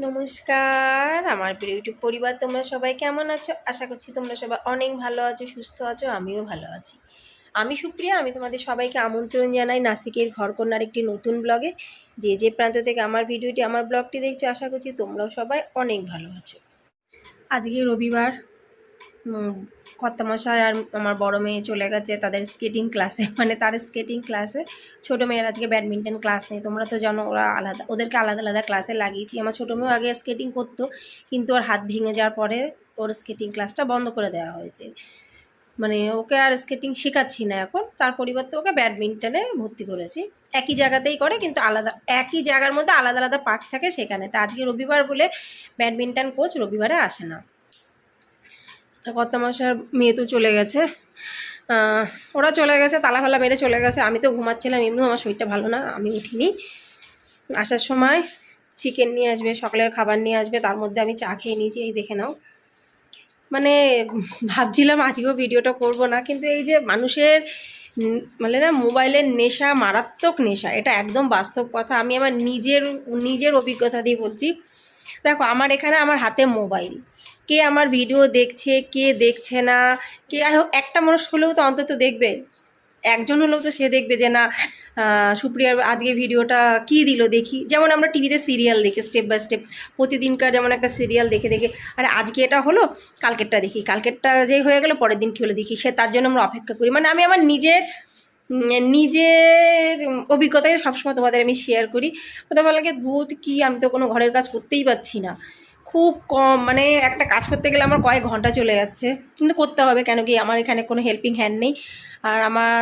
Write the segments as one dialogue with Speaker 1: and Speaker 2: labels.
Speaker 1: নমস্কার আমার প্রিয় ইউটিউব পরিবার, তোমরা সবাই কেমন আছো? আশা করছি তোমরা সবাই অনেক ভালো আছো, সুস্থ আছো। আমিও ভালো আছি। আমি সুপ্রিয়া, আমি তোমাদের সবাইকে আমন্ত্রণ জানাই নাসিকের ঘরকন্যার একটি নতুন ব্লগে। যে যে প্রান্ত থেকে আমার ভিডিওটি, আমার ব্লগটি দেখছো, আশা করছি তোমরাও সবাই অনেক ভালো আছো। আজকে রবিবার, কর্তামশাই আর আমার বড় মেয়ে চলে গেছে তাদের স্কেটিং ক্লাসে, মানে তার স্কেটিং ক্লাসে। ছোটো মেয়ের আজকে ব্যাডমিন্টন ক্লাস নেই, তোমরা তো জানো ওরা আলাদা, ওদেরকে আলাদা আলাদা ক্লাসে লাগিয়েছি। আমার ছোটো মেয়েও আগে স্কেটিং করতো, কিন্তু ওর হাত ভেঙে যাওয়ার পরে ওর স্কেটিং ক্লাসটা বন্ধ করে দেওয়া হয়েছে। মানে ওকে আর স্কেটিং শেখাচ্ছি না এখন, তার পরিবর্তে ওকে ব্যাডমিন্টনে ভর্তি করেছি। একই জায়গাতেই করে, কিন্তু আলাদা, একই জায়গার মধ্যে আলাদা আলাদা পার্ট থাকে সেখানে। তা আজকে রবিবার বলে ব্যাডমিন্টন কোচ রবিবারে আসে না। তা কর্তামশার মেয়ে তো চলে গেছে, ওরা চলে গেছে, তালা ফালা মেরে চলে গেছে। আমি তো ঘুমাচ্ছিলাম, এমনিও আমার শরীরটা ভালো না, আমি উঠিনি। আসার সময় চিকেন নিয়ে আসবে, সকালের খাবার নিয়ে আসবে, তার মধ্যে আমি চা খেয়ে নিয়েছি, এই দেখে নাও। মানে ভাবছিলাম আজকেও ভিডিওটা করব না, কিন্তু এই যে মানুষের মানে না, মোবাইলের নেশা মারাত্মক নেশা, এটা একদম বাস্তব কথা। আমি আমার নিজের অভিজ্ঞতা দিয়ে বলছি। দেখো, আমার এখানে আমার হাতে মোবাইল, কে আমার ভিডিও দেখছে কে দেখছে না, কে একটা মানুষ হলেও তো অন্তত দেখবে, একজন হলেও তো সে দেখবে যে না সুপ্রিয়ার আজকে ভিডিওটা কী দিল দেখি। যেমন আমরা টিভিতে সিরিয়াল দেখি স্টেপ বাই স্টেপ, প্রতিদিনকার যেমন একটা সিরিয়াল দেখে দেখে, আরে আজকে এটা হলো কালকেরটা দেখি, কালকেরটা যে হয়ে গেলো পরের দিন কী হলো দেখি, সে তার জন্য আমরা অপেক্ষা করি। মানে আমি আমার নিজের অভিজ্ঞতায় সবসময় তোমাদের আমি শেয়ার করি। কথা বলা লাগে ভূত কি, আমি তো কোনো ঘরের কাজ করতেই পারছি না, খুব কম। মানে একটা কাজ করতে গেলে আমার কয়েক ঘন্টা চলে যাচ্ছে, কিন্তু করতে হবে, কেন কি আমার এখানে কোনো হেল্পিং হ্যান্ড নেই। আর আমার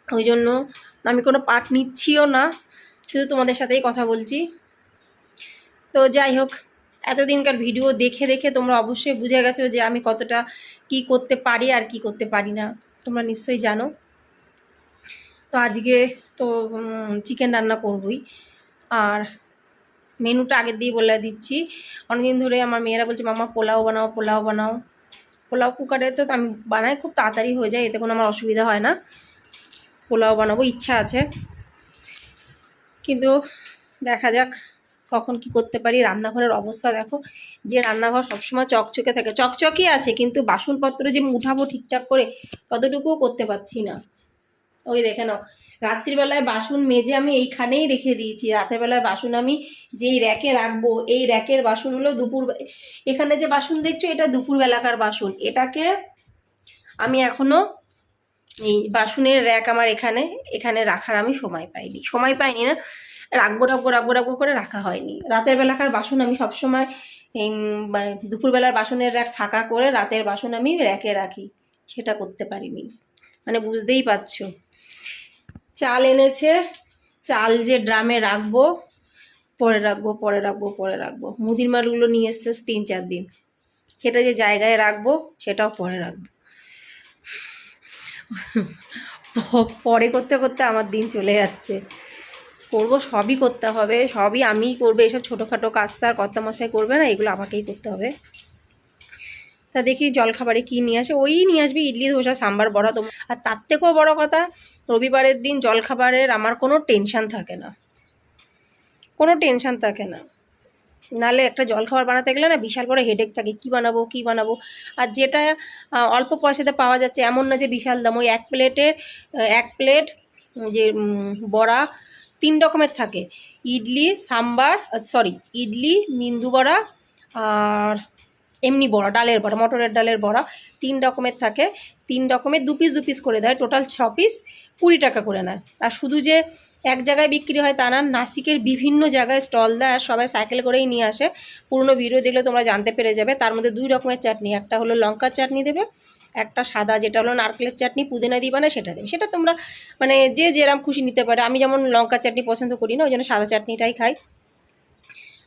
Speaker 1: ওই জন্য আমি কোনো পার্ট নিচ্ছিও না, শুধু তোমাদের সাথেই কথা বলছি। তো যাই হোক, এতদিনকার ভিডিও দেখে দেখে তোমরা অবশ্যই বুঝে গেছো যে আমি কতটা কি করতে পারি আর কি করতে পারি না, তোমরা নিশ্চয়ই জানো। তো আজকে তো চিকেন রান্না করবই, আর মেনুটা আগের দিয়ে বলে দিচ্ছি। অনেকদিন ধরে আমার মেয়েরা বলছে মামা পোলাও বানাও, পোলাও বানাও। পোলাও কুকারে তো আমি বানাই, খুব তাড়াতাড়ি হয়ে যায়, এতে কোনো আমার অসুবিধা হয় না। পোলাও বানাবো ইচ্ছা আছে, কিন্তু দেখা যাক কখন কি করতে পারি। রান্নাঘরের অবস্থা দেখো, যে রান্নাঘর সবসময় চকচকে থাকে, চকচকই আছে, কিন্তু বাসনপত্র যে উঠাবো ঠিকঠাক করে ততটুকুও করতে পারছি না। ওই দেখে নাও, রাত্রিবেলায় বাসন মেজে আমি এইখানেই রেখে দিয়েছি। রাতের বেলায় বাসন আমি যেই র্যাকে রাখবো, এই র্যাকের বাসন হলো এখানে যে বাসন দেখছো এটা দুপুরবেলাকার বাসন, এটাকে আমি এখনও এই বাসনের র্যাক আমার এখানে রাখার আমি সময় পাইনি না, রাখবো করে রাখা হয়নি। রাতের বেলাকার বাসন আমি সবসময় দুপুরবেলার বাসনের র্যাক ফাঁকা করে রাতের বাসন আমি র্যাকে রাখি, সেটা করতে পারিনি। মানে বুঝতেই পারছো। চাল এনেছে, চাল যে ড্রামে রাখবো, পরে রাখবো। মুদির মালগুলো নিয়ে এসছে 3-4 দিন, সেটা যে জায়গায় রাখবো সেটাও পরে রাখবো। পরে করতে করতে আমার দিন চলে যাচ্ছে। করবো, সবই করতে হবে, সবই আমিই করবো। এসব ছোটোখাটো কাজ তো আর কর্তামশাই করবে না, এগুলো আমাকেই করতে হবে। তা দেখি জলখাবারে কী নিয়ে আসে, ওই নিয়ে আসবি ইডলি ধোসা সাম্বার বড়া। তো আর তার থেকেও বড় কথা, রবিবারের দিন জলখাবারের আমার কোনো টেনশান থাকে না, নাহলে একটা জলখাবার বানাতে গেলে না বিশাল বড় হেডেক থাকে, কী বানাবো। আর যেটা অল্প পয়সাতে পাওয়া যাচ্ছে এমন না যে বিশাল দাম। ওই এক প্লেট যে বড়া 3 রকমের থাকে, ইডলি, মেন্দু বড়া, আর এমনি বড়া, ডালের বড়া, মটরের ডালের বড়া, 3 রকমের থাকে। 3 রকমের 2 পিস করে দেয়, টোটাল 6 পিস 20 টাকা করে নেয়। আর শুধু যে এক জায়গায় বিক্রি হয় তা না, নাসিকের বিভিন্ন জায়গায় স্টল দেয়, আর সবাই সাইকেল করেই নিয়ে আসে। পুরনো ভিডিও দেখলে তোমরা জানতে পেরে যাবে। তার মধ্যে 2 রকমের চাটনি, একটা হলো লঙ্কার চাটনি দেবে, একটা সাদা যেটা হলো নারকেলের চাটনি, পুদিনা দিয়ে বানায় সেটা দেবে। সেটা তোমরা মানে যে যেরকম খুশি নিতে পারে। আমি যেমন লঙ্কার চাটনি পছন্দ করি না, ওই জন্য সাদা চাটনিটাই খাই।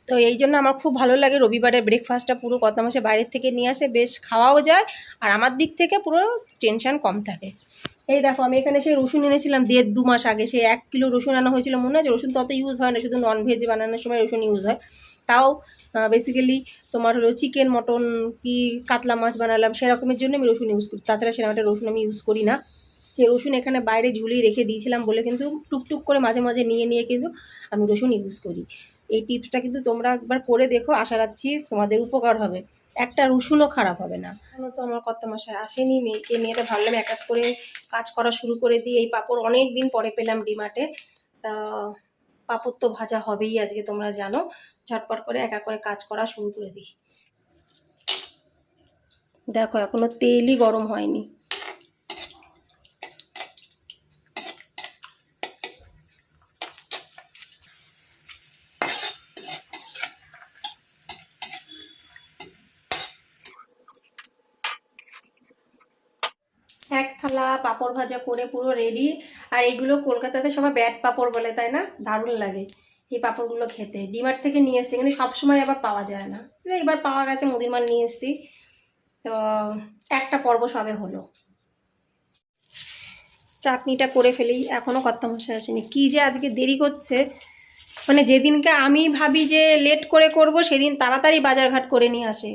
Speaker 1: তো এই জন্য আমার খুব ভালো লাগে রবিবারের ব্রেকফাস্টটা পুরো কর্তামশাই বাইরের থেকে নিয়ে আসে, বেশ খাওয়াও যায়, আর আমার দিক থেকে পুরো টেনশান কম থাকে। এই দেখো, আমি এখানে সেই রসুন এনেছিলাম 1.5-2 মাস আগে, সেই 1 কিলো রসুন আনা হয়েছিল। মনে আছে? রসুন তো অত ইউজ হয় না, শুধু ননভেজ বানানোর সময় রসুন ইউজ হয়। তাও বেসিক্যালি তোমার হলো চিকেন, মটন কি কাতলা মাছ বানালাম সেরকমের জন্য আমি রসুন ইউজ করি, তাছাড়া সেরকম একটা রসুন আমি ইউজ করি না। সেই রসুন এখানে বাইরে ঝুলিয়ে রেখে দিয়েছিলাম বলে কিন্তু টুকটুক করে মাঝে মাঝে নিয়ে কিন্তু আমি রসুন ইউজ করি। এই টিপসটা কিন্তু তোমরা একবার করে দেখো, আশা রাখছি তোমাদের উপকার হবে, একটা রসুনও খারাপ হবে না। এখনও তো আমার কর্তামশাই আসেনি, মেয়েকে নিয়ে তো ভাবলাম এক এক করে কাজ করা শুরু করে দিই। এই পাঁপড় অনেক দিন পরে পেলাম ডিমার্টে, তা পাঁপড় তো ভাজা হবেই আজকে, তোমরা জানো। ঝটপট করে এক এক করে কাজ করা শুরু করে দিই। দেখো এখনো তেলই গরম হয়নি। এক থালা পাঁপড় ভাজা করে পুরো রেডি। আর এইগুলো কলকাতাতে সবাই ব্যাট পাঁপড় বলে, তাই না? দারুণ লাগে এই পাঁপড়গুলো খেতে। ডিমার্ট থেকে নিয়ে এসেছি, কিন্তু সবসময় আবার পাওয়া যায় না, এবার পাওয়া গেছে, মুদির মাল নিয়ে এসেছি। তো একটা পর্ব সবে হলো। চাটনিটা করে ফেলি, এখনও কর্তামশাই আসেনি। কি যে আজকে দেরি করছে, মানে যেদিনকে আমি ভাবি যে লেট করে করব, সেদিন তাড়াতাড়ি বাজারঘাট করে নিয়ে আসে,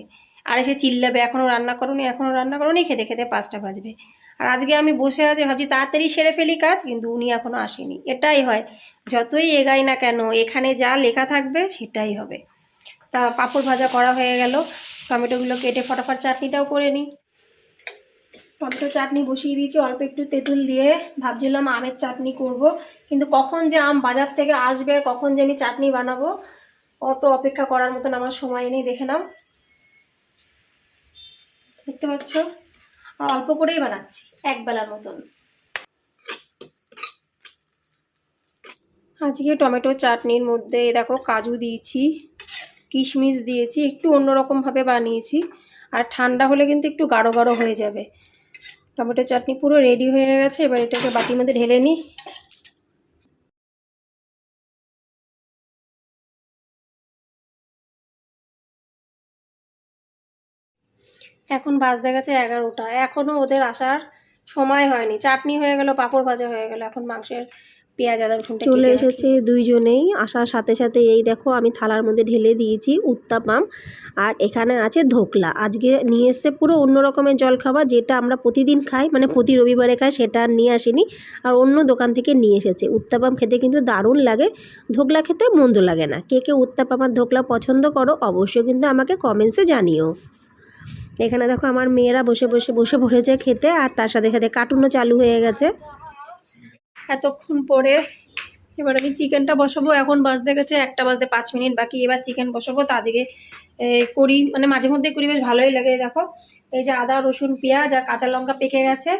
Speaker 1: আর এসে চিল্লাবে এখনও রান্না করোনি, এখনও রান্না করোনি, খেতে খেতে 5টা বাজবে। আর আজকে আমি বসে আছি, ভাবছি তাড়াতাড়ি সেরে ফেলি কাজ, কিন্তু উনি এখনও আসেনি। এটাই হয়, যতই এগাই না কেন, এখানে যা লেখা থাকবে সেটাই হবে। তা পাঁপড় ভাজা করা হয়ে গেল, টমেটোগুলো কেটে ফটাফট চাটনিটাও করে নিই। টমেটো চাটনি বসিয়ে দিয়েছি অল্প একটু তেঁতুল দিয়ে। ভাবছিলাম আমের চাটনি করব, কিন্তু কখন যে আম বাজার থেকে আসবে, কখন যে আমি চাটনি বানাবো, অত অপেক্ষা করার মতন আমার সময় নেই। দেখে নাও, দেখতে পাচ্ছ, আর অল্প করেই বানাচ্ছি, এক বেলার মতন। আজকে টমেটো চাটনির মধ্যে দেখো কাজু দিয়েছি, কিশমিশ দিয়েছি, একটু অন্যরকমভাবে বানিয়েছি। আর ঠান্ডা হলে কিন্তু একটু গাঢ় গাঢ় হয়ে যাবে। টমেটো চাটনি পুরো রেডি হয়ে গেছে, এবার এটাকে বাটির মধ্যে ঢেলে নিই। এখন বাজতে গেছে 11টা, এখনও ওদের আসার সময় হয়নি। চাটনি হয়ে গেল, পাঁপড় ভাজা হয়ে গেল, এখন মাংসের পেঁয়াজ আদা রসুনটা চলে এসেছে দুইজনেই। আসার সাথে সাথে এই দেখো আমি থালার মধ্যে ঢেলে দিয়েছি উত্তাপাম, আর এখানে আছে ধোকলা। আজকে নিয়ে এসছে পুরো অন্য রকমের জলখাবার, যেটা আমরা প্রতিদিন খাই, মানে প্রতি রবিবারে খাই, সেটা আর নিয়ে আসেনি, আর অন্য দোকান থেকে নিয়ে এসেছে। উত্তাপাম খেতে কিন্তু দারুণ লাগে, ধোকলা খেতে মন্দ লাগে না। কে কে উত্তাপাম আর ধোকলা পছন্দ করো অবশ্যই কিন্তু আমাকে কমেন্টসে জানিও। এখানে দেখো আমার মেয়েরা বসে পড়েছে খেতে, আর তার সাথে সাথে কার্টুনও চালু হয়ে গেছে। এতক্ষণ পরে এবার আমি চিকেনটা বসাবো। এখন বাজতে গেছে 1টা বাজতে 5 মিনিট বাকি, এবার চিকেন বসাবো। তো আজকে করি, মানে মাঝে মধ্যে করি, বেশ ভালোই লাগে। দেখো এই যে আদা রসুন পেঁয়াজ আর কাঁচা লঙ্কা পেকে গেছে,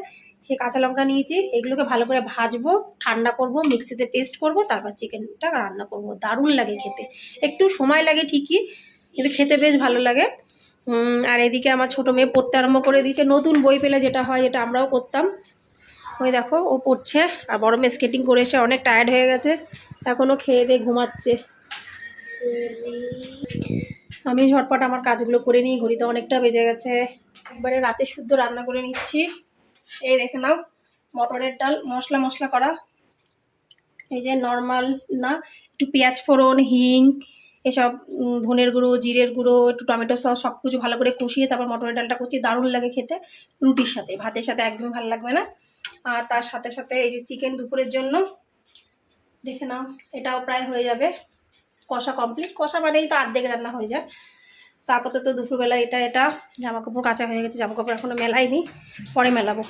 Speaker 1: সেই কাঁচা লঙ্কা নিয়েছি, এগুলোকে ভালো করে ভাজবো, ঠান্ডা করব, মিক্সিতে পেস্ট করব, তারপর চিকেনটা রান্না করব। দারুণ লাগে খেতে, একটু সময় লাগে ঠিকই, কিন্তু খেতে বেশ ভালো লাগে। আর এদিকে আমার ছোটো মেয়ে পড়তে আরম্ভ করে দিয়েছে, নতুন বই পেলে যেটা হয়, যেটা আমরাও করতাম। ওই দেখো ও পড়ছে, আর বড় মেয়ে স্কেটিং করে এসে অনেক টায়ার্ড হয়ে গেছে, এখনও খেয়ে দিয়ে ঘুমাচ্ছে। আমি ঝটপট আমার কাজগুলো করে নিই, ঘড়িতে অনেকটা বেজে গেছে। একবারে রাতে শুদ্ধ রান্না করে নিচ্ছি। এই দেখে নাও, মটরের ডাল মশলা করা, এই যে নর্মাল না, একটু পেঁয়াজ ফোড়ন, হিং, এসব ধনের গুঁড়ো, জিরের গুঁড়ো, একটু টমেটো সস, সব কিছু ভালো করে কষিয়ে তারপর মটরের ডালটা করছি। দারুণ লাগে খেতে, রুটির সাথে, ভাতের সাথে একদমই ভালো লাগবে না। আর তার সাথে সাথে এই যে চিকেন দুপুরের জন্য, দেখে নাও, এটাও প্রায় হয়ে যাবে। কষা কমপ্লিট, কষা মানেই তো অর্ধেক রান্না হয়ে যায়। তারপর তো দুপুরবেলা এটা জামাকাপড় কাচা হয়ে গেছে, জামাকাপড় এখনও মেলাইনি, পরে মেলাবো।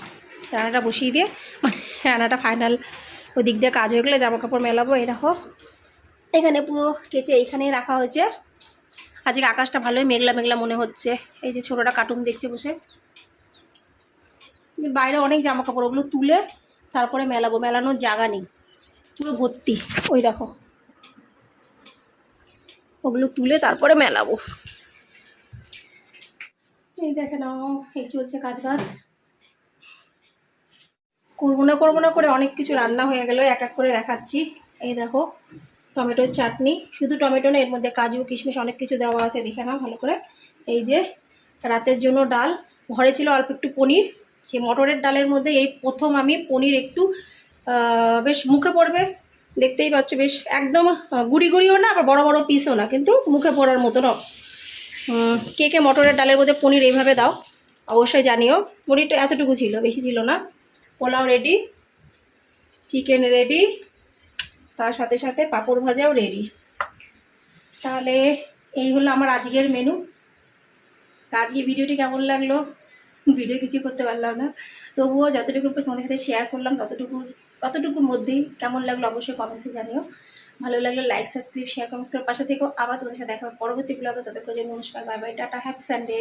Speaker 1: রান্নাটা বসিয়ে দিয়ে, মানে রান্নাটা ফাইনাল ওই দিক দিয়ে কাজ হয়ে গেলে জামাকাপড় মেলাবো। এই দেখো এখানে পুরো কেচে এইখানেই রাখা হয়েছে। আজকে আকাশটা ভালোই মেঘলা মেঘলা মনে হচ্ছে। এই যে ছোটোটা কার্টুন দেখছে বসে। বাইরে অনেক জামাকাপড়, ওগুলো তুলে তারপরে মেলাবো, মেলানোর জায়গা নেই, পুরো ভর্তি। ওই দেখো, ওগুলো তুলে তারপরে মেলাবো। এই দেখে নাও, এই চলছে কাজ বাজ। করবো না করে অনেক কিছু রান্না হয়ে গেল, এক এক করে দেখাচ্ছি। এই দেখো টমেটোর চাটনি, শুধু টমেটো না, এর মধ্যে কাজু কিশমিশ অনেক কিছু দেওয়া আছে, দেখে নাও ভালো করে। এই যে রাতের জন্য ডাল, ঘরে ছিল অল্প একটু পনির, সেই মটরের ডালের মধ্যে এই প্রথম আমি পনির একটু বেশ মুখে পড়বে, দেখতেই পাচ্ছ, বেশ একদম গুড়ি গুড়িও না, আবার বড় বড় পিসও না, কিন্তু মুখে পড়ার মতনও। কে কে মটরের ডালের মধ্যে পনির এইভাবে দাও অবশ্যই জানিও। পনিরটা এতটুকু ছিল, বেশি ছিল না। পোলাও রেডি, চিকেন রেডি, তার সাথে সাথে পাঁপড় ভাজাও রেডি। তাহলে এই হলো আমার আজকের মেনু। তা আজকে ভিডিওটি কেমন লাগলো, ভিডিও কিছু করতে পারলাম না, তবুও যতটুকু তোমাদের সাথে শেয়ার করলাম ততটুকুর মধ্যেই কেমন লাগলো অবশ্যই কমেন্টসে জানিও। ভালো লাগলে লাইক সাবস্ক্রাইব শেয়ার কমেন্টস করে পাশে থেকো। আবার তোমাদের সাথে দেখা হবে পরবর্তী ব্লগে। তাদের জন্য নমস্কার, bye bye, tata, happy Sunday.